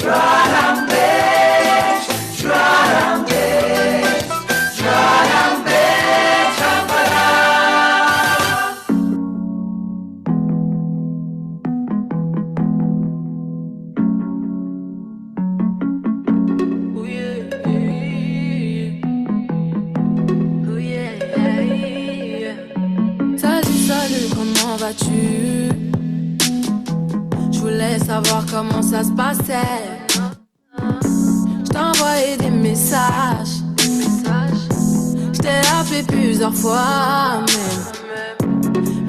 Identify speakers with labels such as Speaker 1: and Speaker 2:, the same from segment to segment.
Speaker 1: Salut, comment vas-tu? Je voulais savoir comment ça se passait. Je t'ai envoyé des messages. Je t'ai appelé plusieurs fois,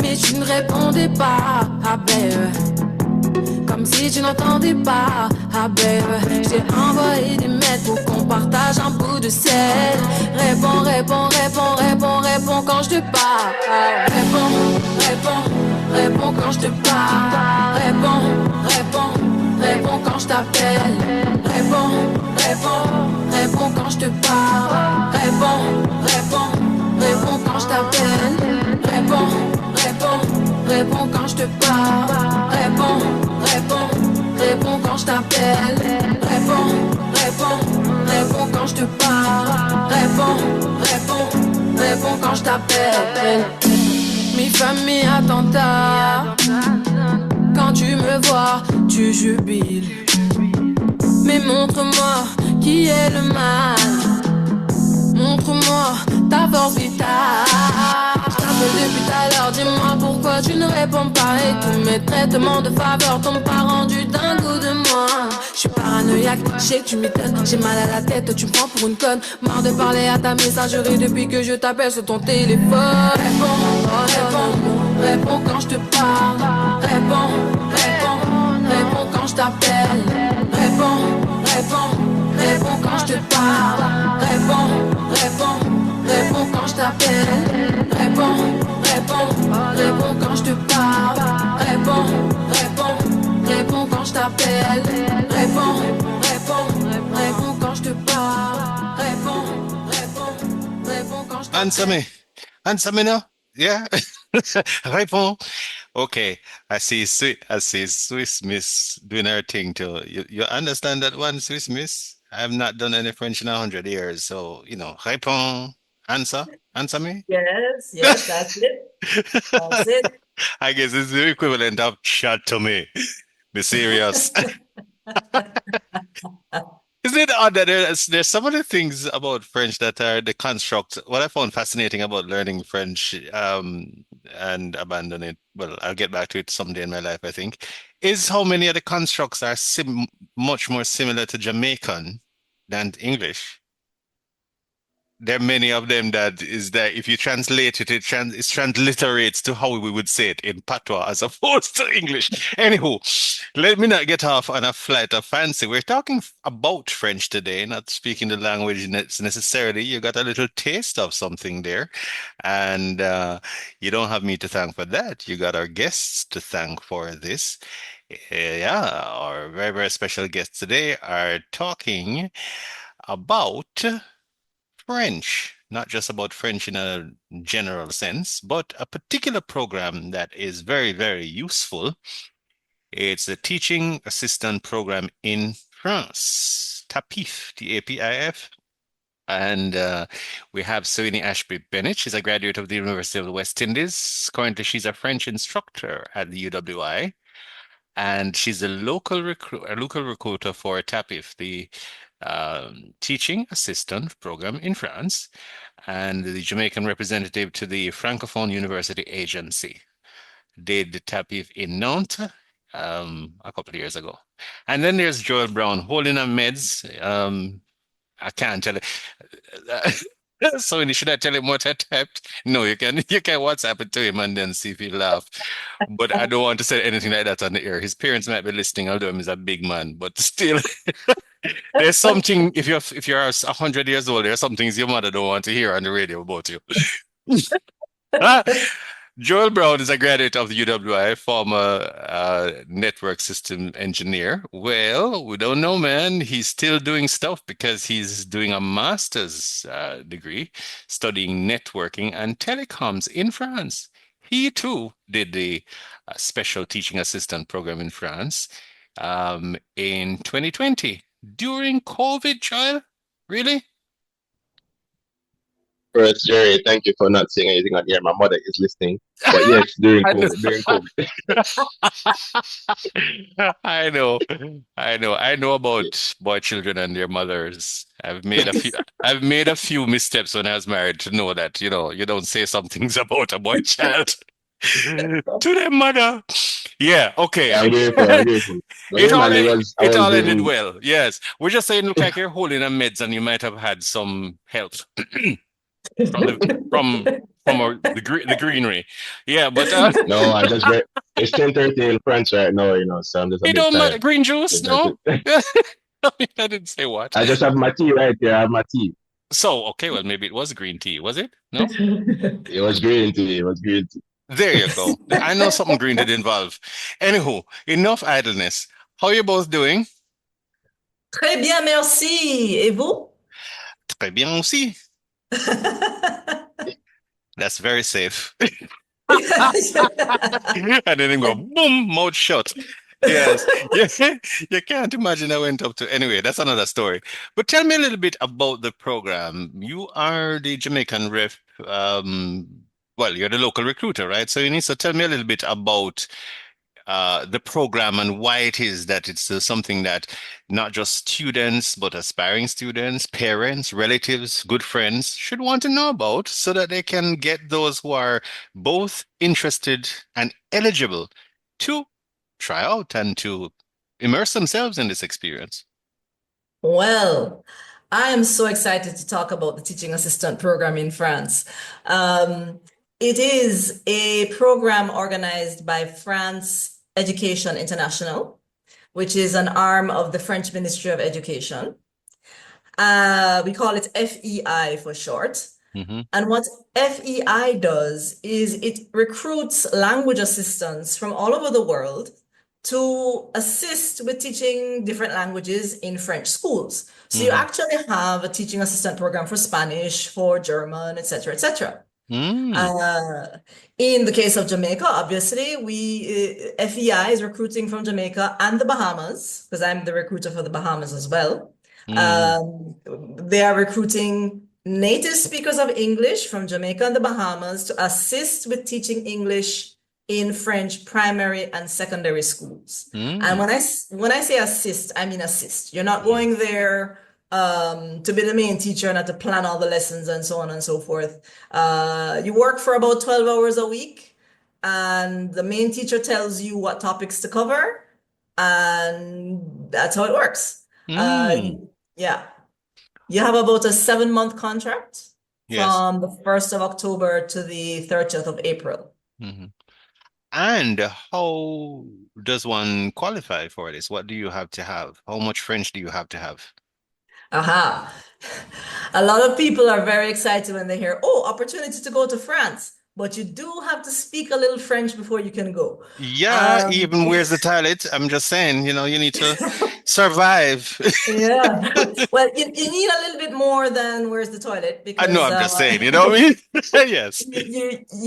Speaker 1: mais tu ne répondais pas, ah baby. Comme si tu n'entendais pas, ah baby. Je t'ai envoyé des mails pour qu'on partage un bout de sel. Réponds, réponds, réponds, réponds, réponds quand je te parle. Réponds, réponds, réponds quand je te parle. Réponds, réponds, réponds quand je t'appelle. Réponds, réponds, réponds quand je te parle. Réponds, réponds, réponds quand je t'appelle. Réponds, réponds, réponds quand je te parle. Réponds, réponds, réponds quand je t'appelle. Réponds, réponds, réponds quand je te parle. Réponds, réponds, réponds quand je t'appelle. Mi famille attentat. Quand tu me vois, tu jubiles. Mais montre-moi qui est le mal. Montre-moi ta force vitale. Je t'appelle depuis tout à l'heure, dis-moi pourquoi tu ne réponds pas. Et tous mes traitements de faveur t'ont pas rendu dingue de moi. Je suis paranoïaque, je sais que tu m'étonnes. J'ai mal à la tête, tu me prends pour une conne. Marre de parler à ta messagerie depuis que je t'appelle sur ton téléphone. Réponds, réponds, réponds quand je te parle. Réponds, réponds, réponds quand je t'appelle. Réponds, réponds, réponds quand je te parle. Réponds, réponds, réponds quand je t'appelle. Réponds, réponds, réponds quand je te parle. Réponds, réponds, réponds quand je t'appelle. Réponds, réponds, réponds quand je te parle. Réponds, réponds, réponds quand je t'appelle.
Speaker 2: Answer me now. Yeah. Réponds. Okay. I see Swiss Miss doing her thing too. You understand that one, Swiss Miss? I have not done any French in 100 years. So, réponds. Answer. Answer me.
Speaker 3: Yes, yes, that's it. That's it.
Speaker 2: I guess it's the equivalent of chat to me. Be serious. Isn't it odd that there's some of the things about French that are the construct? What I found fascinating about learning French and abandoning it, well, I'll get back to it someday in my life, I think, is how many of the constructs are much more similar to Jamaican than English. There are many of them that is that if you translate it, it transliterates to how we would say it in patois as opposed to English. Anywho, let me not get off on a flight of fancy. We're talking about French today, not speaking the language necessarily. You got a little taste of something there. And you don't have me to thank for that. You got our guests to thank for this. Yeah, our very, very special guests today are talking about French, not just about French in a general sense, but a particular program that is very, very useful. It's a teaching assistant program in France, TAPIF, TAPIF. And we have SOYINI ASHBY-BENNETT. She's a graduate of the University of the West Indies. Currently, she's a French instructor at the UWI. And she's a local recruiter for TAPIF, the teaching assistant program in France, and the Jamaican representative to the Francophone University Agency. Did the TAPIF in Nantes a couple of years ago. And then there's Joel Brown holding a meds. I can't tell it. So should I tell him what I typed? No, you can WhatsApp it to him and then see if he laugh. But I don't want to say anything like that on the air. His parents might be listening, although he's a big man, but still there's something if you're 100 years old, there are some things your mother don't want to hear on the radio about you. Joel Brown is a graduate of the UWI, former network system engineer. Well, we don't know, man. He's still doing stuff because he's doing a master's degree studying networking and telecoms in France. He too did the special teaching assistant program in France. in 2020 during COVID, child. Really?
Speaker 4: First, Jerry, thank you for not saying anything on here. My mother is listening. But yes, during
Speaker 2: I know.
Speaker 4: COVID, during COVID.
Speaker 2: I know. I know about boy children and their mothers. I've made a few missteps when I was married to know that, you don't say some things about a boy child to their mother. Yeah, okay.
Speaker 4: I'm grateful. I'm grateful. But
Speaker 2: It
Speaker 4: yeah,
Speaker 2: all
Speaker 4: man,
Speaker 2: e-
Speaker 4: I
Speaker 2: it
Speaker 4: was
Speaker 2: all ended
Speaker 4: doing.
Speaker 2: well. Yes. We're just saying look like you're holding a meds and you might have had some help from the the greenery. Yeah, but
Speaker 4: No, it's 10:30 in France right now, so I'm just a
Speaker 2: it
Speaker 4: bit
Speaker 2: don't matter.
Speaker 4: tired.
Speaker 2: Green juice,
Speaker 4: That's
Speaker 2: no?
Speaker 4: it.
Speaker 2: I didn't say what.
Speaker 4: I just have my tea right here. I have my tea.
Speaker 2: So, okay, well, maybe it was green tea, was it? No?
Speaker 4: It was green tea. It was green tea.
Speaker 2: There you go. I know something green did involve. Anywho, enough idleness. How are you both doing?
Speaker 3: Très bien, merci. Et vous?
Speaker 2: Très bien aussi. That's very safe. And then him go boom, mouth shut. Yes. Yes. You can't imagine I went up to anyway, that's another story. But tell me a little bit about the program. You are the Jamaican rep. Well, you're the local recruiter, right? So you need to tell me a little bit about the program and why it is that it's something that not just students, but aspiring students, parents, relatives, good friends should want to know about so that they can get those who are both interested and eligible to try out and to immerse themselves in this experience.
Speaker 3: Well, I am so excited to talk about the teaching assistant program in France. Um, it is a program organized by France Education International, which is an arm of the French Ministry of Education. We call it FEI for short.
Speaker 2: Mm-hmm.
Speaker 3: And what FEI does is it recruits language assistants from all over the world to assist with teaching different languages in French schools. So you
Speaker 2: Mm-hmm.
Speaker 3: actually have a teaching assistant program for Spanish, for German, etc., etc.
Speaker 2: Mm,
Speaker 3: In the case of Jamaica, obviously, FEI is recruiting from Jamaica and the Bahamas, because I'm the recruiter for the Bahamas as well.
Speaker 2: mm,
Speaker 3: They are recruiting native speakers of English from Jamaica and the Bahamas to assist with teaching English in French primary and secondary schools. And
Speaker 2: mm,
Speaker 3: when I say assist, I mean assist. You're not
Speaker 2: mm,
Speaker 3: going there to be the main teacher and have to plan all the lessons and so on and so forth. You work for about 12 hours a week, and the main teacher tells you what topics to cover, and that's how it works. Uh,
Speaker 2: mm.
Speaker 3: yeah. You have about a 7-month contract
Speaker 2: Yes.
Speaker 3: from the 1st of October to the 30th of April.
Speaker 2: Mm-hmm. And how does one qualify for this? What do you have to have? How much French do you have to have?
Speaker 3: Aha. A lot of people are very excited when they hear, oh, opportunity to go to France, but you do have to speak a little French before you can go.
Speaker 2: Yeah,
Speaker 3: Um,
Speaker 2: even where's the toilet? I'm just saying, you need to survive.
Speaker 3: yeah. Well, you need a little bit more than where's the toilet
Speaker 2: I know,
Speaker 3: because
Speaker 2: I'm just saying, you know what I mean? Yes.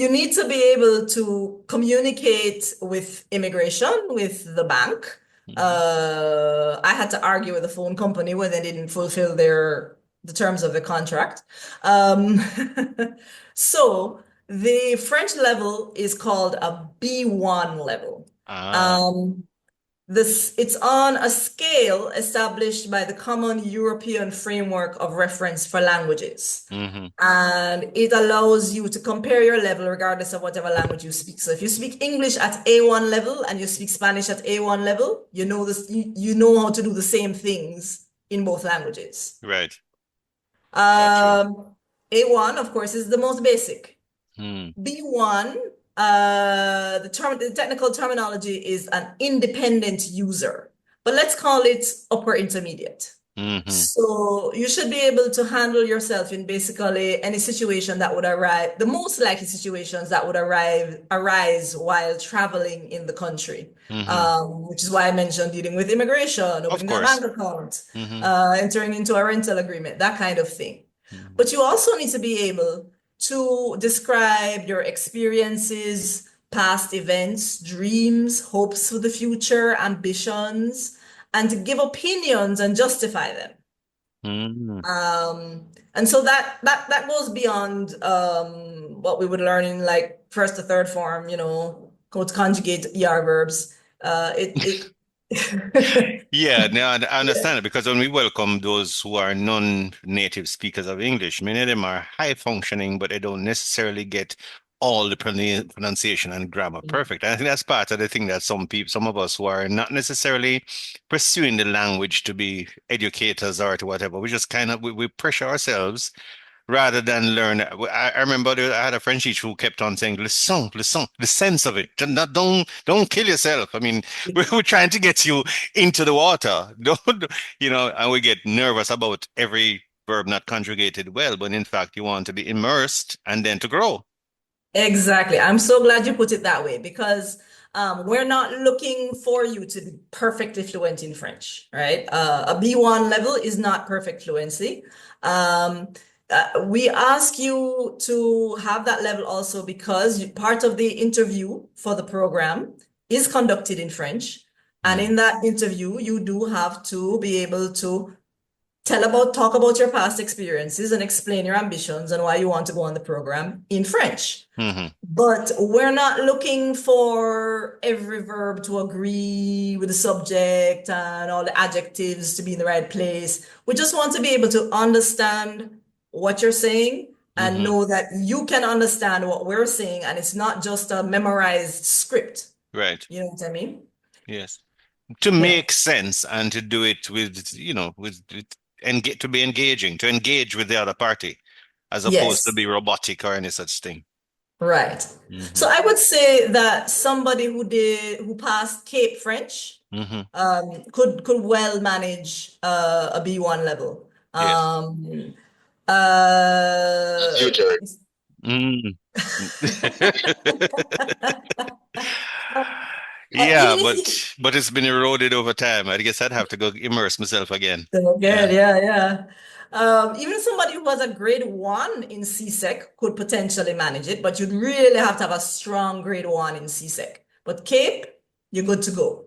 Speaker 3: you need to be able to communicate with immigration, with the bank.
Speaker 2: Mhm.
Speaker 3: I had to argue with the phone company when they didn't fulfill the terms of the contract. So the French level is called a B1 level.
Speaker 2: Ah.
Speaker 3: Um, it's on a scale established by the Common European Framework of Reference for Languages.
Speaker 2: Mm-hmm.
Speaker 3: And it allows you to compare your level regardless of whatever language you speak. So if you speak English at A1 level and you speak Spanish at A1 level, you know this, you know how to do the same things in both languages.
Speaker 2: Right. Got you.
Speaker 3: A1, of course, is the most basic.
Speaker 2: Mm.
Speaker 3: B1, the technical terminology is an independent user, but let's call it upper intermediate.
Speaker 2: Mm-hmm.
Speaker 3: So you should be able to handle yourself in basically any situation that would arise, the most likely situations that would arise while traveling in the country.
Speaker 2: Mm-hmm.
Speaker 3: Which is why I mentioned dealing with immigration,
Speaker 2: Of
Speaker 3: opening a
Speaker 2: course.
Speaker 3: bank account,
Speaker 2: Mm-hmm.
Speaker 3: entering into a rental agreement, that kind of thing.
Speaker 2: Mm-hmm.
Speaker 3: But you also need to be able to describe your experiences past events, dreams, hopes for the future, ambitions, and to give opinions and justify them. And so that goes beyond what we would learn in like first to third form, you know, how to conjugate ER verbs.
Speaker 2: Yeah, now I understand it because when we welcome those who are non-native speakers of English, many of them are high functioning, but they don't necessarily get all the pronunciation and grammar perfect. And I think that's part of the thing that some people, some of us who are not necessarily pursuing the language to be educators or to whatever, we just kind of we pressure ourselves rather than learn. I remember I had a French teacher who kept on saying, "Listen, listen, the sense of it. Don't kill yourself. I mean, we're trying to get you into the water. Don't, you know." And we get nervous about every verb not conjugated well, but in fact, you want to be immersed and then to grow.
Speaker 3: Exactly. I'm so glad you put it that way because we're not looking for you to be perfectly fluent in French, right? A B1 level is not perfect fluency. We ask you to have that level also because part of the interview for the program is conducted in French. And in that interview, you do have to be able to talk about your past experiences and explain your ambitions and why you want to go on the program in French. But we're not looking for every verb to agree with the subject and all the adjectives to be in the right place. We just want to be able to understand what you're saying and know that you can understand what we're saying and it's not just a memorized script.
Speaker 2: Right.
Speaker 3: You know what I mean?
Speaker 2: Yes. To make sense and to do it with, you know, and get to be engaging, to engage with the other party, as opposed to be robotic or any such thing.
Speaker 3: Right. So I would say that somebody who passed Cape French could well manage a B1 level.
Speaker 4: Future.
Speaker 2: Yeah, but it's been eroded over time. I guess I'd have to go immerse myself again.
Speaker 3: Yeah. Even somebody who has a grade 1 in CSEC could potentially manage it, but you'd really have to have a strong grade 1 in CSEC. But Cape, you're good to go.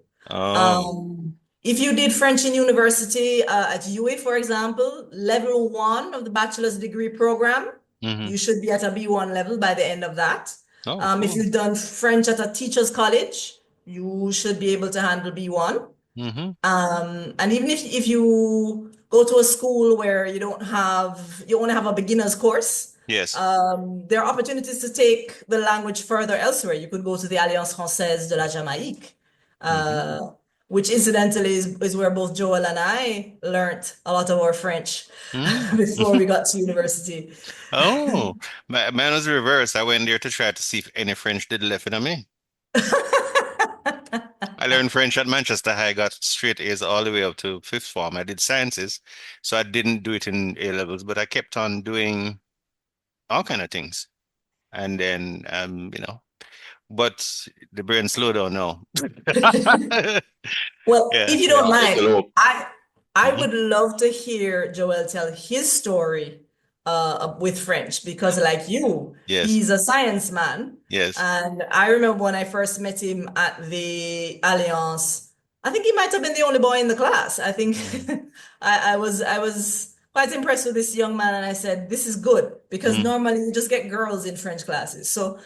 Speaker 3: If you did French in university at UA, for example, level 1 of the bachelor's degree program, you should be at a B1 level by the end of that.
Speaker 2: Cool.
Speaker 3: If you've done French at a teacher's college, you should be able to handle B1. And even if you go to a school where you only have a beginner's course,
Speaker 2: yes,
Speaker 3: there are opportunities to take the language further elsewhere. You could go to the Alliance Française de la Jamaïque, which incidentally is where both Joel and I learned a lot of our French before we got to university.
Speaker 2: Oh, mine was reversed. I went there to try to see if any French did left in me. I learned French at Manchester High, got straight A's all the way up to 5th form. I did sciences, so I didn't do it in A levels, but I kept on doing all kind of things. And then, you know, but the brain slowed down now.
Speaker 3: Well, if you don't mind, I
Speaker 2: Mm-hmm.
Speaker 3: would love to hear Joel tell his story with French because, like you,
Speaker 2: Yes.
Speaker 3: he's a science man.
Speaker 2: Yes.
Speaker 3: And I remember when I first met him at the Alliance, I think he might have been the only boy in the class. I think I was quite impressed with this young man, and I said, "This is good," because normally you just get girls in French classes. So,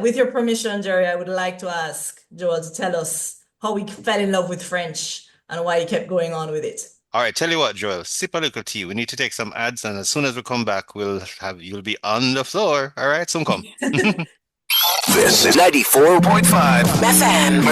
Speaker 3: with your permission, Jerry, I would like to ask Joel to tell us how he fell in love with French and why he kept going on with it.
Speaker 2: All right, tell you what, Joel, sip a little tea. We need to take some ads, and as soon as we come back, you'll be on the floor. All right, soon come.
Speaker 5: This is 94.5 FM.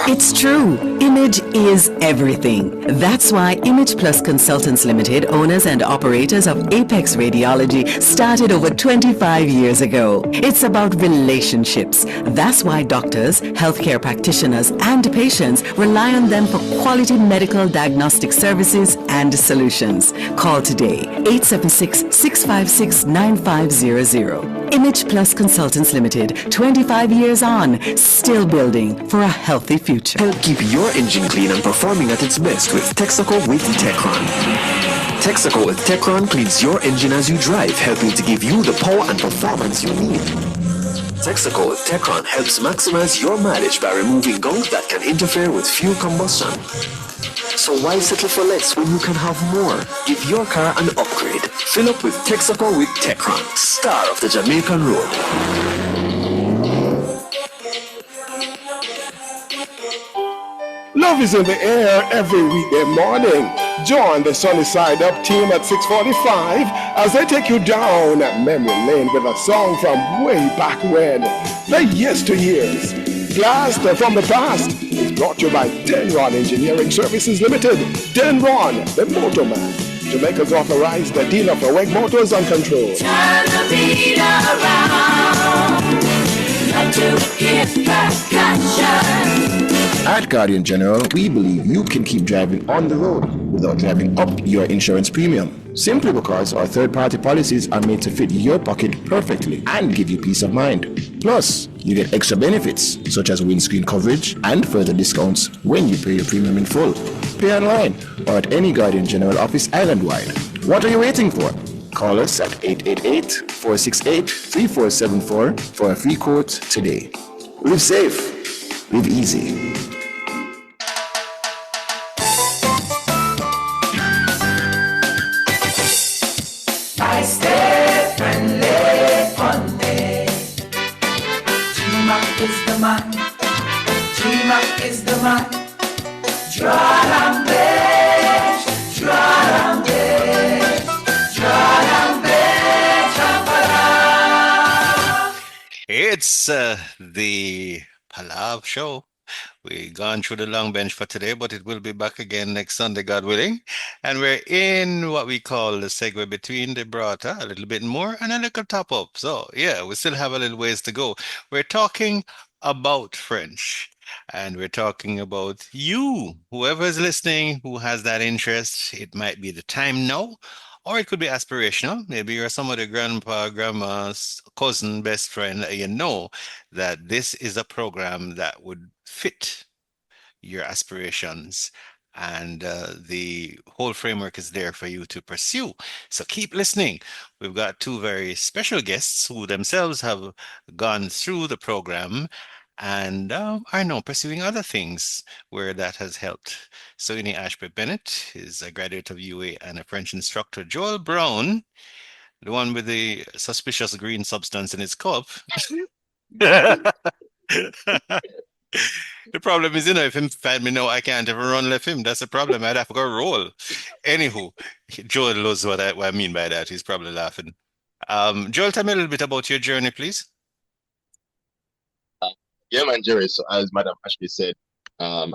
Speaker 6: It's true. Image is everything. That's why Image Plus Consultants Limited, owners and operators of Apex Radiology, started over 25 years ago. It's about relationships. That's why doctors, healthcare practitioners, and patients rely on them for quality medical diagnostic services and solutions. Call today, 876-656-9500. Image Plus Consultants Limited, 25 years on, still building for a healthy future.
Speaker 5: Help keep your engine clean and performing at its best with Texaco with Techron. Texaco with Techron cleans your engine as you drive, helping to give you the power and performance you need. Texaco with Techron helps maximize your mileage by removing gunk that can interfere with fuel combustion. So why settle for less when you can have more? Give your car an upgrade. Fill up with Texaco with Techron, star of the Jamaican road.
Speaker 7: Love is in the air every weekday morning. Join the Sunny Side Up team at 6:45 as they take you down memory lane with a song from way back when. The yesteryears. Blast from the past is brought to you by Denron Engineering Services Limited. Denron, the motorman. Jamaica's authorized dealer for WEG Motors and Control.
Speaker 1: Turn the beat around. Let to give percussion.
Speaker 8: At Guardian General, we believe you can keep driving on the road without driving up your insurance premium. Simply because our third-party policies are made to fit your pocket perfectly and give you peace of mind. Plus, you get extra benefits such as windscreen coverage and further discounts when you pay your premium in full. Pay online or at any Guardian General office island-wide. What are you waiting for? Call us at 888-468-3474 for a free quote today. Live safe. Live easy.
Speaker 1: I stay friendly, funny. G-Mac is the man. G-Mac is the man. Draw and bitch. Draw and bitch. Draw and bitch.
Speaker 2: It's the PALAV show. We've gone through the long bench for today, but it will be back again next Sunday, God willing. And we're in what we call the segue between the brata, a little bit more, and a little top up. So, yeah, we still have a little ways to go. We're talking about French, and we're talking about you, whoever is listening, who has that interest. It might be the time now, or it could be aspirational. Maybe you're somebody, grandpa, grandma's cousin, best friend, that you know that this is a program that would fit your aspirations. And the whole framework is there for you to pursue. So keep listening. We've got two very special guests who themselves have gone through the program and are now pursuing other things where that has helped. SOYINI ASHBY-BENNETT is a graduate of UA and a French instructor. Joel Brown, the one with the suspicious green substance in his cup. The problem is, if him find me now, I can't ever run left him. That's the problem. I'd have to go roll. Anywho, Joel knows what I mean by that. He's probably laughing. Joel, tell me a little bit about your journey, please.
Speaker 4: Yeah, man, Jerry. So as Madam Ashby said, I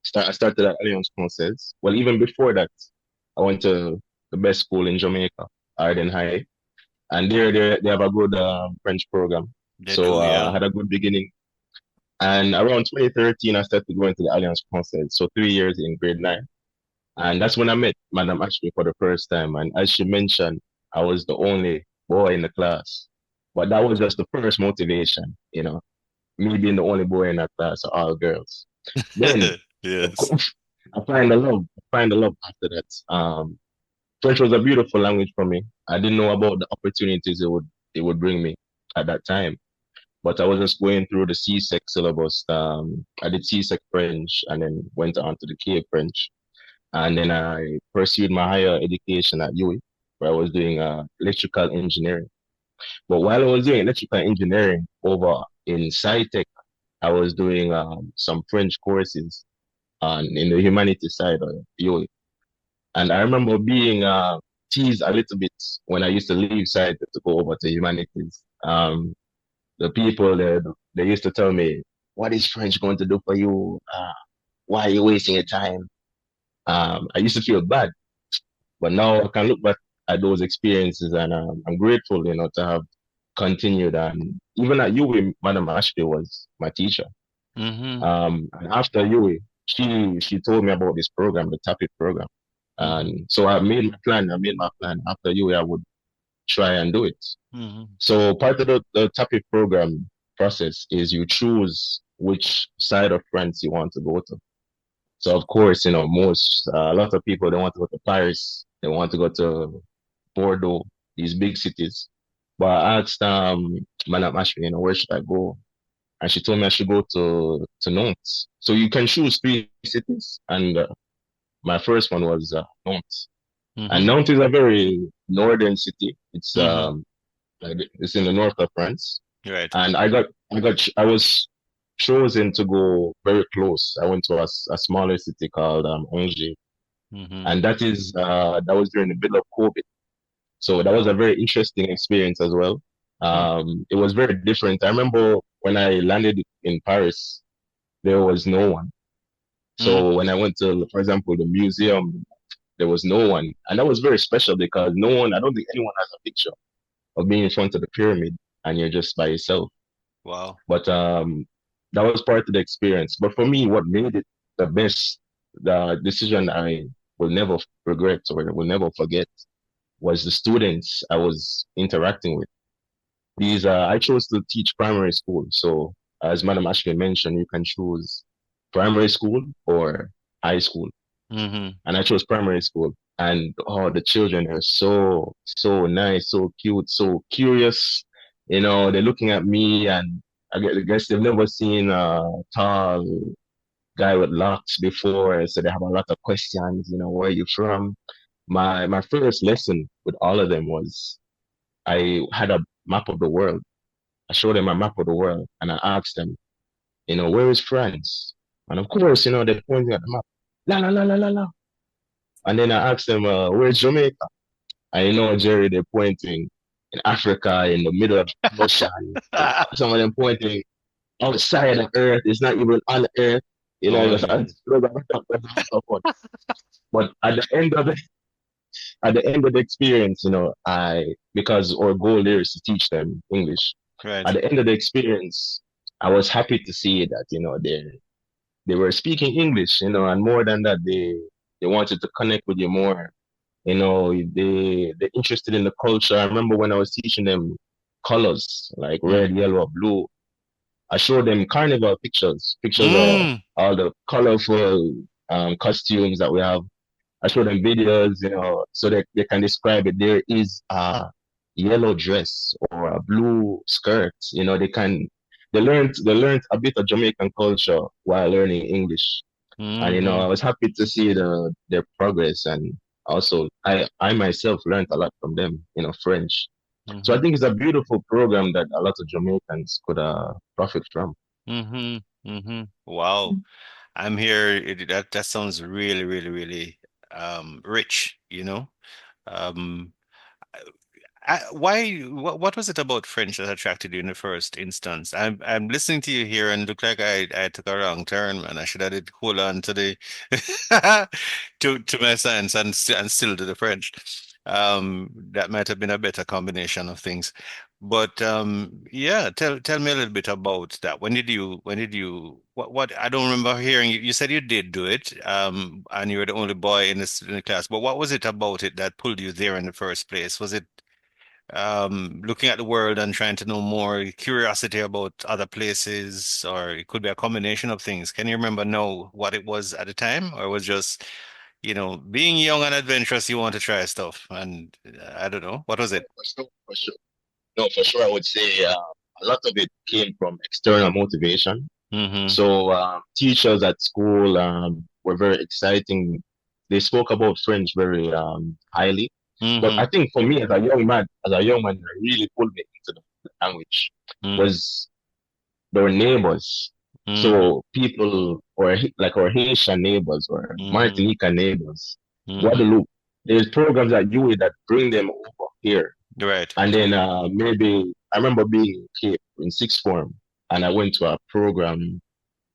Speaker 4: started at Alliance Française. Well, even before that, I went to the best school in Jamaica, Arden High, and there they have a good French program.
Speaker 2: They
Speaker 4: So
Speaker 2: do, yeah.
Speaker 4: I had a good beginning. And around 2013, I started going to the Alliance Française. So 3 years in grade 9. And that's when I met Madam Ashby for the first time. And as she mentioned, I was the only boy in the class. But that was just the first motivation, me being the only boy in that class, all girls. Then
Speaker 2: Yes.
Speaker 4: I find the love. I find the love after that. French was a beautiful language for me. I didn't know about the opportunities it would bring me at that time. But I was just going through the CSEC syllabus. I did CSEC French and then went on to the K French. And then I pursued my higher education at UWI, where I was doing electrical engineering. But while I was doing electrical engineering over in SciTech, I was doing some French courses in the humanities side of UWI. And I remember being teased a little bit when I used to leave SciTech to go over to humanities. The people they used to tell me, "What is French going to do for you? Why are you wasting your time?" I used to feel bad, but now I can look back at those experiences and I'm grateful, to have continued. And even at UWI, Madam Ashby was my teacher.
Speaker 2: Mm-hmm.
Speaker 4: And after UWI, she told me about this program, the TAPIF program. And so I made my plan. After UWI, I would try and do it.
Speaker 2: Mm-hmm.
Speaker 4: So part of the TAPIF program process is you choose which side of France you want to go to. So of course, a lot of people, they want to go to Paris, they want to go to Bordeaux, these big cities. But I asked Madam Ashby, where should I go? And she told me I should go to Nantes. So you can choose three cities, and my first one was Nantes. And
Speaker 2: Mm-hmm.
Speaker 4: Nantes is a very northern city.
Speaker 2: Mm-hmm.
Speaker 4: It's in the north of France,
Speaker 2: Right.
Speaker 4: and I was chosen to go very close. I went to a smaller city called Angers,
Speaker 2: Mm-hmm.
Speaker 4: and that was during the middle of COVID. So that was a
Speaker 2: Wow.
Speaker 4: very interesting experience as well. It was very different. I remember when I landed in Paris, there was no one. So
Speaker 2: Mm-hmm.
Speaker 4: when I went to, for example, the museum, there was no one, and that was very special because no one. I don't think anyone has a picture of being in front of the pyramid and you're just by yourself.
Speaker 2: Wow.
Speaker 4: But that was part of the experience. But for me, what made it the best, the decision I will never regret or will never forget was the students I was interacting with. I chose to teach primary school. So as Madam Ashley mentioned, you can choose primary school or high school.
Speaker 2: Mm-hmm.
Speaker 4: And I chose primary school. And oh, the children are so nice, so cute, so curious. They're looking at me, and I guess they've never seen a tall guy with locks before, so they have a lot of questions. Where are you from? My first lesson with all of them was I had a map of the world. I showed them a map of the world, and I asked them, where is France? And of course, they're pointing at the map. La la la la la la. And then I asked them, where's Jamaica? And Jerry, they're pointing in Africa, in the middle of the ocean. Some of them pointing outside of Earth. It's not even on Earth.
Speaker 2: Oh,
Speaker 4: It
Speaker 2: man.
Speaker 4: was but at the end of the experience, because our goal there is to teach them English. At
Speaker 2: Right.
Speaker 4: the end of the experience, I was happy to see that, they were speaking English, and more than that, they wanted to connect with you more. They're interested in the culture. I remember when I was teaching them colors like red,
Speaker 2: Mm-hmm.
Speaker 4: yellow, blue. I showed them carnival pictures, pictures of
Speaker 2: Mm.
Speaker 4: all the colorful costumes that we have. I showed them videos, so they can describe it. There is a yellow dress or a blue skirt. They learned a bit of Jamaican culture while learning English. And I
Speaker 2: Mm-hmm.
Speaker 4: was happy to see their progress, and also I myself learned a lot from them, French. So I
Speaker 2: Mm-hmm.
Speaker 4: think it's a beautiful program that a lot of Jamaicans could profit from.
Speaker 2: Mm-hmm. Mm-hmm. Wow. I'm here. That sounds really, really, really rich, you know. Um what was it about French that attracted you in the first instance? I'm listening to you here and look like I took a wrong turn, man. I should have did hold on to the to my science and still do the French. That might have been a better combination of things. But yeah, tell me a little bit about that. When did you what I don't remember hearing you. You said you did do it, and you were the only boy in the class. But what was it about it that pulled you there in the first place? Was it looking at the world and trying to know more, curiosity about other places, or it could be a combination of things. Can you remember know what it was at the time, or it was just, being young and adventurous, you want to try stuff, and I don't know, what was it?
Speaker 4: For sure, for sure. No, for sure, I would say a lot of it came from external motivation.
Speaker 2: Mm-hmm.
Speaker 4: So teachers at school were very exciting. They spoke about French very highly. But
Speaker 2: Mm-hmm.
Speaker 4: I think for me as a young man, that really pulled me into the language was their neighbors.
Speaker 2: Mm-hmm.
Speaker 4: So people like our Haitian neighbors or
Speaker 2: Mm-hmm.
Speaker 4: Martinican neighbors,
Speaker 2: Mm-hmm.
Speaker 4: Guadeloupe. There's programs at UA that bring them over here.
Speaker 2: Right.
Speaker 4: And then maybe I remember being in Cape in sixth form, and I went to a program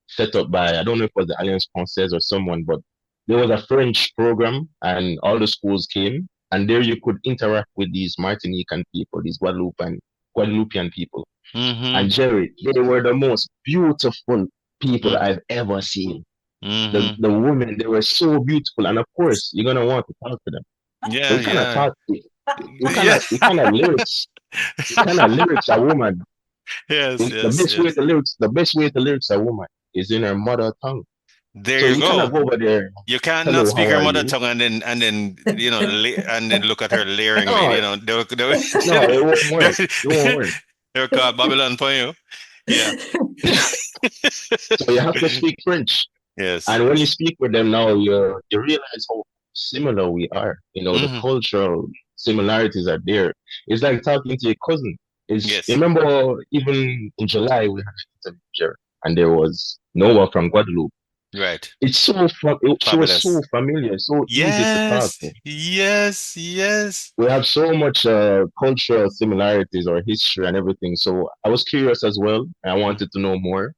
Speaker 4: set up by, I don't know if it was the Alliance Française or someone, but there was a French program, and all the schools came, and there you could interact with these Martinican people, these Guadeloupean people.
Speaker 2: Mm-hmm.
Speaker 4: And Jerry, they were the most beautiful people
Speaker 2: Mm-hmm.
Speaker 4: I've ever seen. The
Speaker 2: Mm-hmm.
Speaker 4: the women, they were so beautiful, and of course, you're gonna want to talk to them. So
Speaker 2: Yeah,
Speaker 4: you kind of
Speaker 2: yeah.
Speaker 4: talk,
Speaker 2: Yeah.
Speaker 4: you kind of lyrics a woman.
Speaker 2: Yes,
Speaker 4: The
Speaker 2: yes,
Speaker 4: best way
Speaker 2: yes.
Speaker 4: to lyrics a woman is in her mother tongue.
Speaker 2: There
Speaker 4: So
Speaker 2: you
Speaker 4: you kind of
Speaker 2: go.
Speaker 4: go over there,
Speaker 2: You can't not
Speaker 4: hello,
Speaker 2: speak
Speaker 4: how
Speaker 2: her
Speaker 4: are
Speaker 2: mother
Speaker 4: you?
Speaker 2: tongue and then and then look at her leeringly.
Speaker 4: No, no, it won't work. It won't work.
Speaker 2: They're called Babylon for you. Yeah.
Speaker 4: So you have to speak French.
Speaker 2: Yes.
Speaker 4: And when you speak with them now, you realize how similar we are. You know, the
Speaker 2: Hmm.
Speaker 4: cultural similarities are there. It's like talking to your cousin. You
Speaker 2: Yes.
Speaker 4: remember even in July we had an interview and there was Noah from Guadeloupe.
Speaker 2: Right.
Speaker 4: She was so
Speaker 2: Fabulous.
Speaker 4: familiar, so easy to talk
Speaker 2: Yes.
Speaker 4: to.
Speaker 2: Yes. Yes.
Speaker 4: We have so much cultural similarities or history and everything. So I was curious as well. I wanted to know more.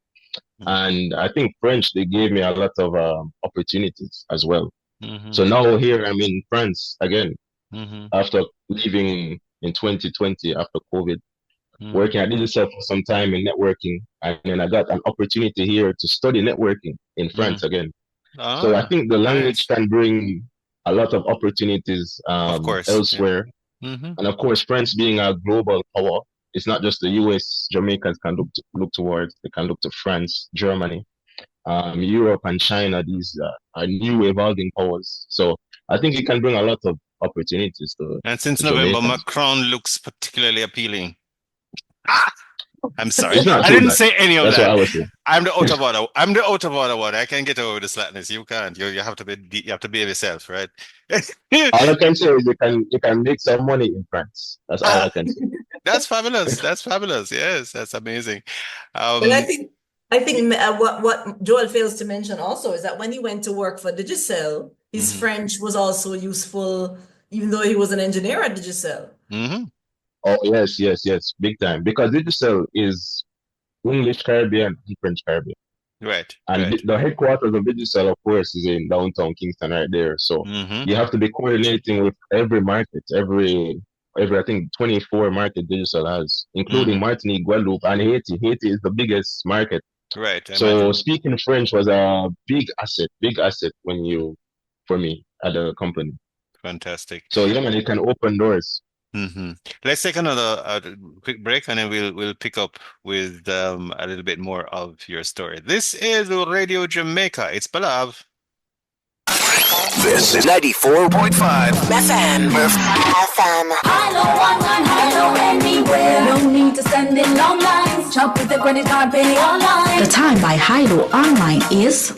Speaker 4: And I think French, they gave me a lot of opportunities as well.
Speaker 2: Mm-hmm.
Speaker 4: So now here I'm in France again
Speaker 2: Mm-hmm.
Speaker 4: after leaving in 2020 after COVID,
Speaker 2: Mm-hmm.
Speaker 4: working. I did this for some time in networking, and then I got an opportunity here to study networking in
Speaker 2: Mm-hmm.
Speaker 4: France again. So I
Speaker 2: Ah,
Speaker 4: think the language
Speaker 2: nice.
Speaker 4: can bring a lot of opportunities
Speaker 2: Of course. Yeah.
Speaker 4: elsewhere.
Speaker 2: Mm-hmm.
Speaker 4: And of course, France being a global power, it's not just the US. Jamaicans can look towards. They can look to France, Germany, Europe, and China. These are new evolving powers. So I think it can bring a lot of opportunities
Speaker 2: And since
Speaker 4: to
Speaker 2: November,
Speaker 4: Jamaicans.
Speaker 2: Macron looks particularly appealing. Ah, I'm sorry.
Speaker 4: It's not
Speaker 2: I
Speaker 4: too
Speaker 2: didn't
Speaker 4: bad.
Speaker 2: say any of
Speaker 4: That's what
Speaker 2: that.
Speaker 4: I was saying.
Speaker 2: I'm the out of order. I'm the out of order one. I can get over the slackness. You can't. You have to be you have to be yourself, right?
Speaker 4: All I can say is you can make some money in France. That's all I
Speaker 2: Ah,
Speaker 4: can say.
Speaker 2: that's fabulous. That's fabulous. Yes, that's amazing.
Speaker 3: Well,
Speaker 2: Um,
Speaker 3: I think what Joel fails to mention also is that when he went to work for Digicel, his
Speaker 2: mhm,
Speaker 3: French was also useful, even though he was an engineer at Digicel.
Speaker 2: mhm.
Speaker 4: Oh yes, big time. Because digital is English Caribbean and French Caribbean.
Speaker 2: Right,
Speaker 4: And
Speaker 2: right.
Speaker 4: the headquarters of Digicel, of course, is in downtown Kingston, right there. So
Speaker 2: Mhm,
Speaker 4: you have to be coordinating with every market, every I think 24 market Digicel has, including
Speaker 2: mhm.
Speaker 4: Martinique, Guadeloupe, and Haiti. Haiti is the biggest market.
Speaker 2: Right, I
Speaker 4: So
Speaker 2: imagine.
Speaker 4: speaking French was a big asset for me at the company.
Speaker 2: Fantastic.
Speaker 4: So yeah, man, it can open doors.
Speaker 2: Hmm. Let's take another quick break, and then we'll pick up with a little bit more of your story. This is Radio Jamaica. It's PALAV.
Speaker 5: This is 94.5
Speaker 1: FM.
Speaker 9: FM. Hello anywhere. No need to stand in long lines. Shop with the credit card, pay online.
Speaker 10: The time by Hilo Online is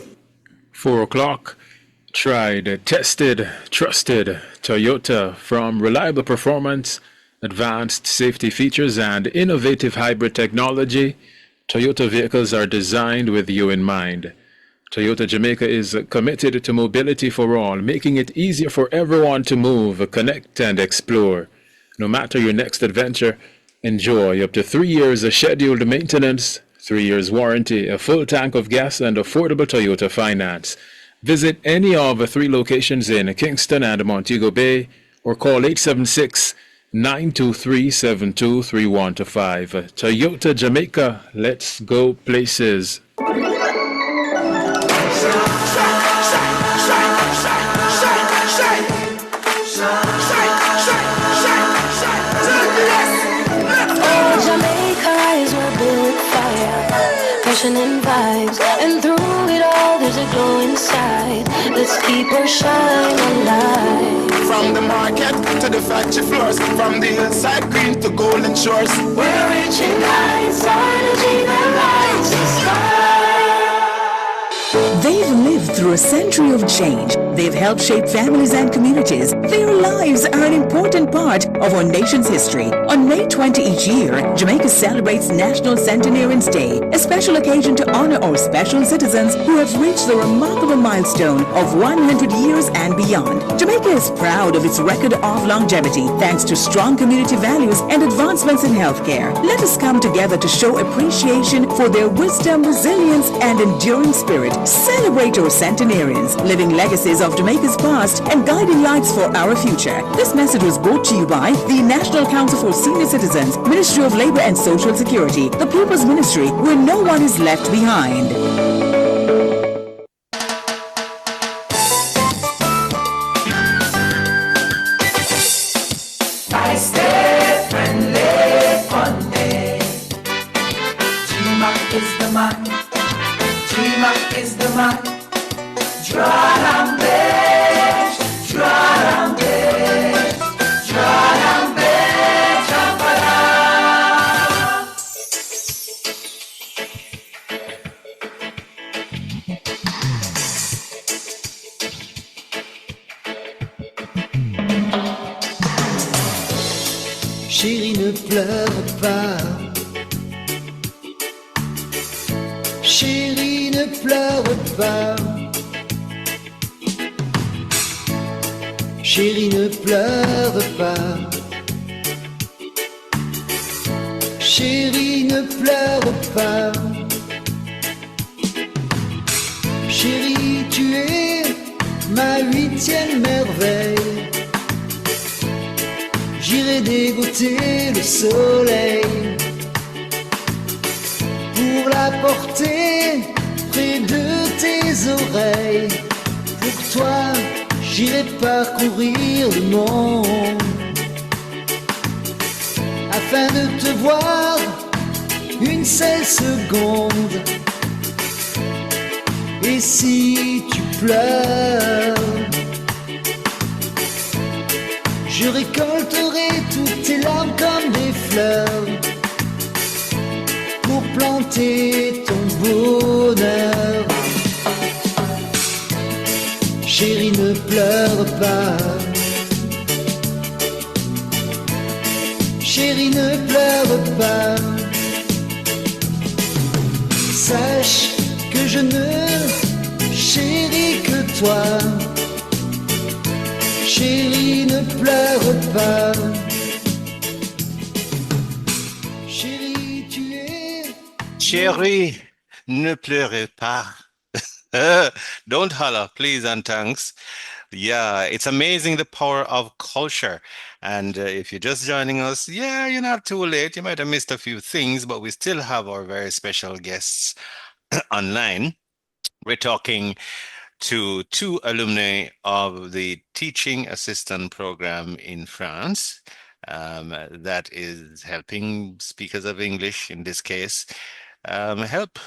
Speaker 11: 4 o'clock. Tried, tested, trusted Toyota. From reliable performance, advanced safety features, and innovative hybrid technology, Toyota vehicles are designed with you in mind. Toyota Jamaica is committed to mobility for all, making it easier for everyone to move, connect, and explore. No matter your next adventure, enjoy up to 3 years of scheduled maintenance, 3 years warranty, a full tank of gas, and affordable Toyota finance. Visit any of the 3 locations in Kingston and Montego Bay or call 876-923-7231 to 5. Toyota Jamaica, let's go places.
Speaker 1: Jamaica is where built fire, passion and vibes, and through it all there's a glow inside. Let's keep her shine alive.
Speaker 12: From the market to the factory floors, from the hillside green to golden shores,
Speaker 1: We're reaching heights, energy that lights the sky.
Speaker 6: They've lived through a century of change. They've helped shape families and communities. Their lives are an important part of our nation's history. On May 20 each year, Jamaica celebrates National Centenarians Day, a special occasion to honor our special citizens who have reached the remarkable milestone of 100 years and beyond. Jamaica is proud of its record of longevity, thanks to strong community values and advancements in healthcare. Let us come together to show appreciation for their wisdom, resilience, and enduring spirit. Celebrate our centenarians, living legacies of Jamaica's past and guiding lights for our future. This message was brought to you by the National Council for Senior Citizens, Ministry of Labor and Social Security, the People's Ministry, where no one is left behind.
Speaker 9: I stay friendly, funny. G-Mac is the man. G-Mac is the man. Drawlambish, Drawlambish, Drawlambish, Drawlambish.
Speaker 13: Chérie, ne pleure pas. Chérie, ne pleure pas. Chérie, ne pleure pas. Chérie, ne pleure pas. Chérie, tu es ma 8e merveille. J'irai dégoûter le soleil pour la porter près de tes oreilles. Pour toi, j'irai parcourir le monde afin de te voir une seule seconde. Et si tu pleures, je récolterai toutes tes larmes comme des fleurs pour planter ton bonheur. Chérie, ne pleure pas. Chérie, ne pleure pas. Sache que je ne chéris que toi. Chérie, ne pleure pas. Chérie, tu es...
Speaker 2: Chérie, ne pleurez pas. Don't holler, please and thanks. Yeah, it's amazing the power of culture. And if you're just joining us, yeah, you're not too late. You might have missed a few things, but we still have our very special guests online. We're talking to two alumni of the teaching assistant program in France that is helping speakers of English, in this case, help,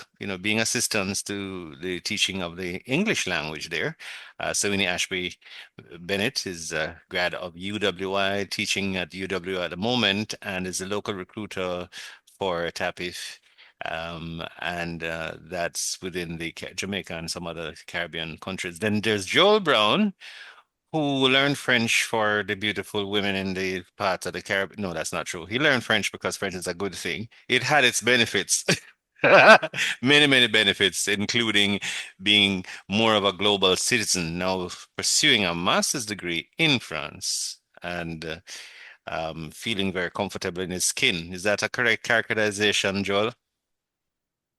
Speaker 2: being assistants to the teaching of the English language there. SOYINI ASHBY-BENNETT is a grad of UWI, teaching at UW at the moment, and is a local recruiter for TAPIF. And that's within the Jamaica and some other Caribbean countries. Then there's Joel Brown, who learned French for the beautiful women in the part of the Caribbean. No, that's not true. He learned French because French is a good thing. It had its benefits. Many, many benefits, including being more of a global citizen, now pursuing a master's degree in France and feeling very comfortable in his skin. Is that a correct characterization, Joel?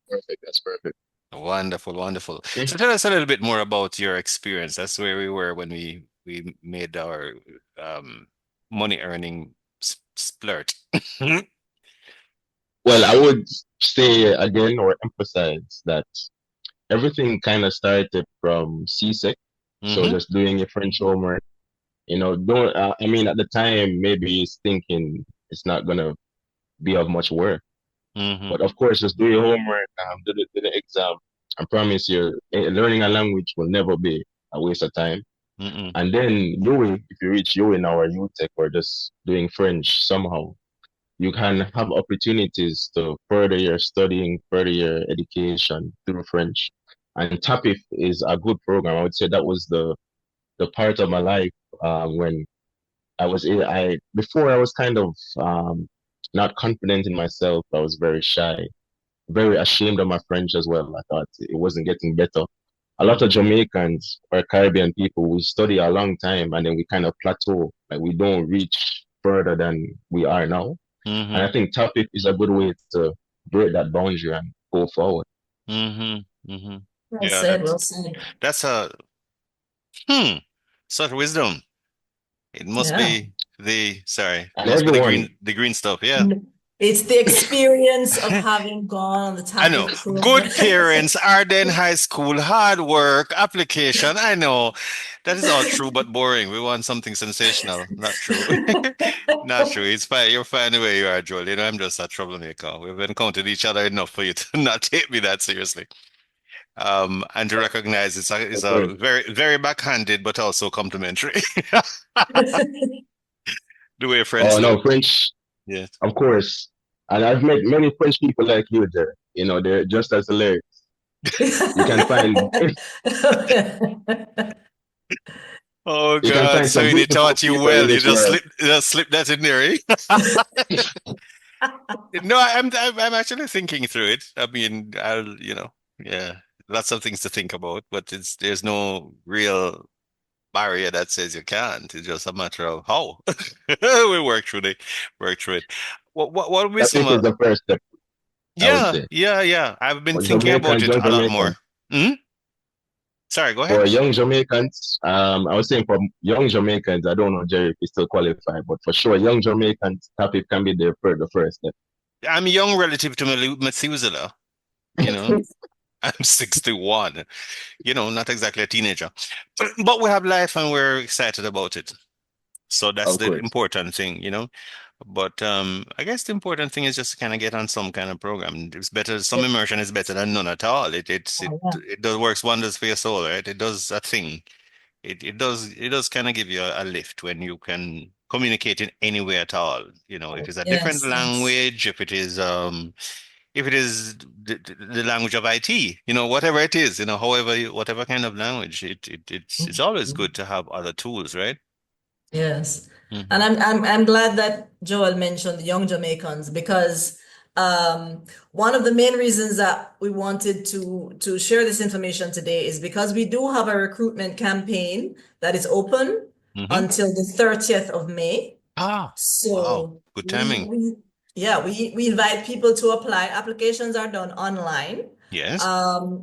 Speaker 4: Perfect. That's perfect.
Speaker 2: Wonderful, wonderful. So tell us a little bit more about your experience. That's where we were when we made our money earning splurt.
Speaker 4: Well, I would say again or emphasize that everything kind of started from CSEC. So just doing your French homework, don't, I mean, at the time, maybe he's thinking it's not going to be of much work. But of course, just do your homework, do the exam. I promise you, learning a language will never be a waste of time. And then if you reach UWI now or UTech or just doing French somehow, you can have opportunities to further your studying, further your education through French. And TAPIF is a good program. I would say that was the part of my life when before I was kind of not confident in myself. I was very shy, very ashamed of my French as well. I thought it wasn't getting better. A lot of Jamaicans or Caribbean people, we study a long time and then we kind of plateau, like we don't reach further than we are now. And I think TAPIF is a good way to break that boundary and go forward.
Speaker 3: Well
Speaker 2: Yeah,
Speaker 3: said, well said.
Speaker 2: that's such wisdom. It must
Speaker 3: Yeah.
Speaker 2: be it
Speaker 4: And
Speaker 2: must be
Speaker 4: everyone,
Speaker 2: the green stuff, yeah.
Speaker 3: It's the experience of having gone on the
Speaker 2: I know.
Speaker 3: TAPIF program.
Speaker 2: Good parents, Arden High School, hard work, application. I know. That is all true but boring. We want something sensational. Not true. Not true. It's fine. You're fine the way you are, Joel. I'm just a troublemaker. We've encountered each other enough for you to not take me that seriously. And to recognize it's a very, very backhanded but also complimentary. The way French
Speaker 4: oh
Speaker 2: do
Speaker 4: no,
Speaker 2: it.
Speaker 4: French,
Speaker 2: Yeah.
Speaker 4: of course. And I've met many French people like you there. They're just as hilarious. You can find
Speaker 2: Oh
Speaker 4: You can
Speaker 2: God,
Speaker 4: find
Speaker 2: so
Speaker 4: some
Speaker 2: he
Speaker 4: beautiful
Speaker 2: taught you
Speaker 4: people in
Speaker 2: well. You
Speaker 4: this world.
Speaker 2: just slip that in there, eh? No, I'm actually thinking through it. I mean, yeah, lots of things to think about, but there's no real barrier that says you can't. It's just a matter of how we work through it. What will be
Speaker 4: I
Speaker 2: some?
Speaker 4: think is the first step, I would
Speaker 2: Yeah,
Speaker 4: say.
Speaker 2: yeah, yeah. I've been
Speaker 4: For
Speaker 2: thinking about
Speaker 4: Jamaicans,
Speaker 2: it
Speaker 4: young
Speaker 2: a lot more.
Speaker 4: Jamaicans,
Speaker 2: Hmm. Sorry, go ahead.
Speaker 4: for young Jamaicans, I was saying for young Jamaicans, I don't know, Jerry, if he still qualified, but for sure, young Jamaicans, TAPIF can be there for the first step.
Speaker 2: I'm young relative to Methuselah. You know, I'm 61. Not exactly a teenager, but we have life and we're excited about it. So that's
Speaker 4: Of
Speaker 2: the
Speaker 4: course.
Speaker 2: important thing. But I guess the important thing is just to kind of get on some kind of program. It's better, some immersion is better than none at all.
Speaker 3: Oh, yeah.
Speaker 2: It does works wonders for your soul, right? It does a thing. It does kind of give you a lift when you can communicate in any way at all. If it's a different
Speaker 3: Yes, yes.
Speaker 2: language, if it is the language of IT, whatever it is, whatever kind of language, it's always
Speaker 3: Mhm.
Speaker 2: good to have other tools, right?
Speaker 3: Yes. And
Speaker 2: Hmm.
Speaker 3: I'm glad that Joel mentioned the young Jamaicans because um, one of the main reasons that we wanted to share this information today is because we do have a recruitment campaign that is open
Speaker 2: Hmm.
Speaker 3: until the 30th of May.
Speaker 2: Ah, wow,
Speaker 3: So
Speaker 2: good
Speaker 3: we
Speaker 2: timing.
Speaker 3: we yeah, we invite people to apply. Applications are done online.
Speaker 2: Yes.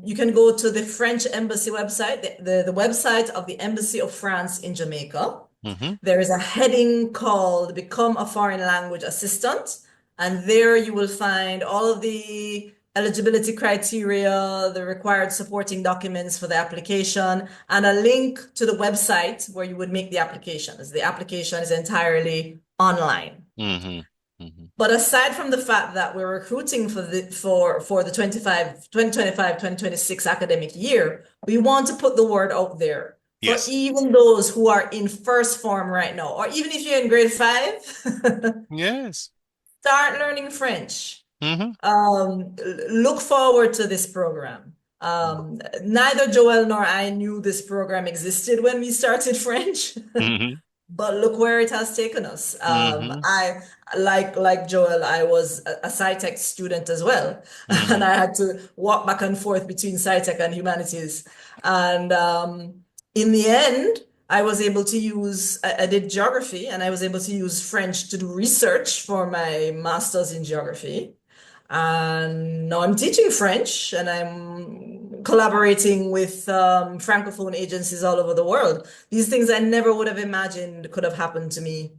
Speaker 3: You can go to the French Embassy website, the website of the Embassy of France in Jamaica.
Speaker 2: Hmm.
Speaker 3: There is a heading called Become a Foreign Language Assistant, and there you will find all of the eligibility criteria, the required supporting documents for the application, and a link to the website where you would make the application, as the application is entirely online.
Speaker 2: Hmm. Hmm.
Speaker 3: But aside from the fact that we're recruiting for the 2026 academic year, we want to put the word out there for
Speaker 2: Yes.
Speaker 3: even those who are in first form right now, or even if you're in grade 5,
Speaker 2: Yes.
Speaker 3: start learning French.
Speaker 2: Hmm.
Speaker 3: Look forward to this program. Neither Joel nor I knew this program existed when we started French.
Speaker 2: Hmm.
Speaker 3: But look where it has taken us.
Speaker 2: Hmm.
Speaker 3: I like Joel, I was a SciTech student as well, and
Speaker 2: Hmm.
Speaker 3: I had to walk back and forth between SciTech and humanities. And in the end, I did geography, and I was able to use French to do research for my master's in geography. And now I'm teaching French and I'm collaborating with Francophone agencies all over the world. These things I never would have imagined could have happened to me.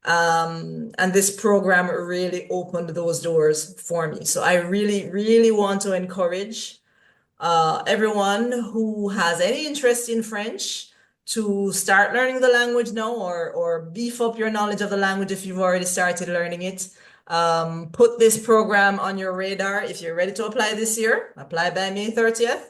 Speaker 3: And this program really opened those doors for me. So I really, really want to encourage everyone who has any interest in French to start learning the language now or beef up your knowledge of the language if you've already started learning it. Put this program on your radar. If you're ready to apply this year, apply by May 30th.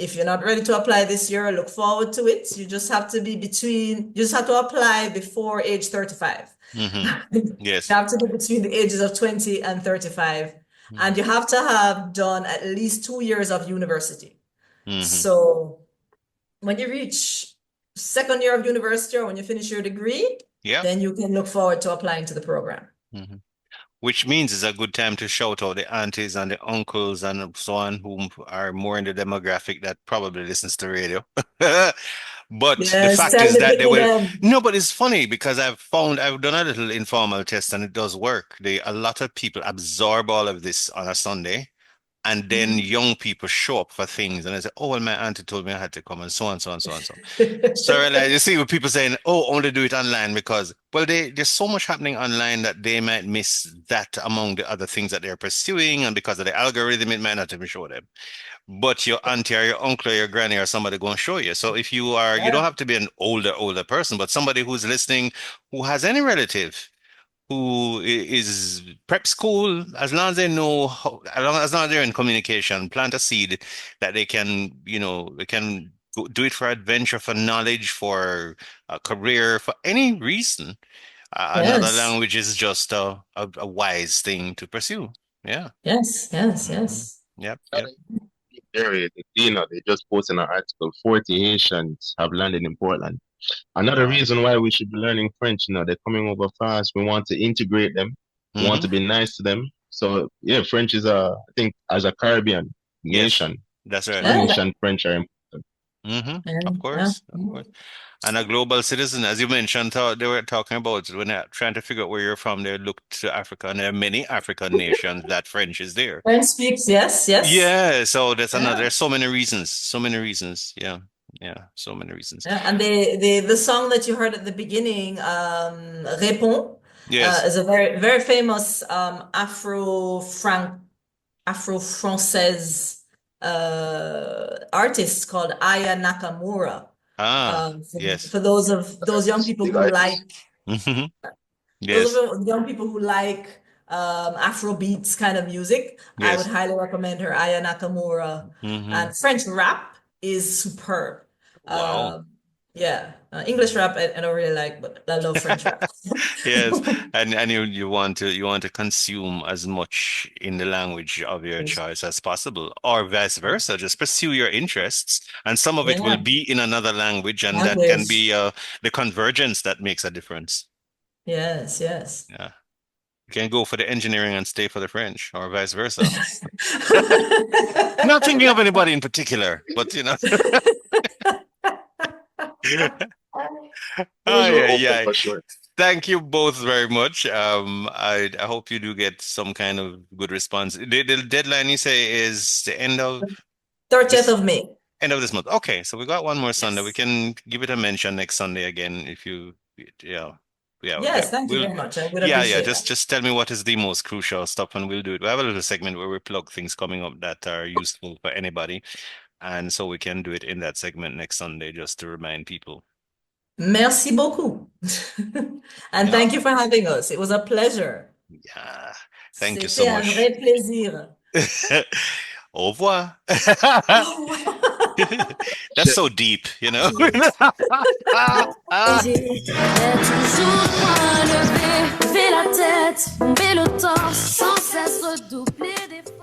Speaker 3: If you're not ready to apply this year, look forward to it. You just have to apply before age 35.
Speaker 2: Hmm.
Speaker 3: You
Speaker 2: Yes.
Speaker 3: have to be between the ages of 20 and 35.
Speaker 2: Hmm.
Speaker 3: And you have to have done at least 2 years of university.
Speaker 2: Hmm.
Speaker 3: So when you reach second year of university or when you finish your degree,
Speaker 2: Yeah.
Speaker 3: then you can look forward to applying to the program.
Speaker 2: Hmm. Which means it's a good time to shout out the aunties and the uncles and so on who are more in the demographic that probably listens to radio. But the
Speaker 3: Yes,
Speaker 2: fact
Speaker 3: tell
Speaker 2: is
Speaker 3: the
Speaker 2: that they
Speaker 3: people
Speaker 2: will.
Speaker 3: them.
Speaker 2: No, but it's funny because I've done a little informal test and it does work. A lot of people absorb all of this on a Sunday, and then young people show up for things and they say, "Oh, well, my auntie told me I had to come," and so on, so on, so on, so on. So I realize you see with people saying, "Oh, only do it online," because well, there's so much happening online that they might miss that among the other things that they're pursuing, and because of the algorithm, it might not even show them. But your auntie or your uncle or your granny or somebody going to show you. So if you don't
Speaker 3: Yeah.
Speaker 2: have to be an older person, but somebody who's listening who has any relative who is prep school, as long as they know, as long as they're in communication, plant a seed that they can do it for adventure, for knowledge, for a career, for any reason. Another
Speaker 3: Yes.
Speaker 2: language is just a wise thing to pursue. Yeah.
Speaker 3: Yes. Yes.
Speaker 2: Hmm.
Speaker 3: Yes.
Speaker 2: Yep. Yep.
Speaker 4: area, the Gleaner, they just posted an article, 40 Haitians have landed in Portland. Another reason why we should be learning French, they're coming over fast. We want to integrate them. We want to be nice to them. So yeah, French is I think as a Caribbean nation,
Speaker 2: that's right.
Speaker 4: English and French are important.
Speaker 2: Of course. And a global citizen, as you mentioned, they were talking about when they're trying to figure out where you're from, they look to Africa, and there are many African nations that French is there.
Speaker 3: French speaks, yes.
Speaker 2: Yeah, so that's another. There's so many reasons. So many reasons. Yeah, so many reasons.
Speaker 3: Yeah, and the song that you heard at the beginning, Réponds, is a very very famous Afro-Française artist called Aya Nakamura. For those young people who like those young people who like Afro beats kind of music, I would highly recommend her, Aya Nakamura. And French rap is superb.
Speaker 2: Wow.
Speaker 3: English rap I don't really like, but I love French rap.
Speaker 2: Yes, and you want to consume as much in the language of your choice as possible, or vice versa. Just pursue your interests, and some of it will be in another language, and that can be the convergence that makes a difference.
Speaker 3: Yes.
Speaker 2: Yeah, you can go for the engineering and stay for the French, or vice versa. Not thinking of anybody in particular, but
Speaker 4: For sure.
Speaker 2: Thank you both very much. I hope you do get some kind of good response. The deadline you say is the end of
Speaker 3: 30th of May.
Speaker 2: End of this month. Okay, so we got one more Sunday. We can give it a mention next Sunday again if you
Speaker 3: Yes, thank you very much. I would appreciate that.
Speaker 2: Just tell me what is the most crucial stuff and we'll do it. We have a little segment where we plug things coming up that are useful for anybody. And so we can do it in that segment next Sunday just to remind people.
Speaker 3: Merci beaucoup. And thank you for having us. It was a pleasure.
Speaker 2: Yeah, thank you so much.
Speaker 3: C'était un vrai plaisir.
Speaker 2: Au revoir. That's so deep,
Speaker 9: J'ai toujours lever la tête, bomber le torse, sans cesse redoubler.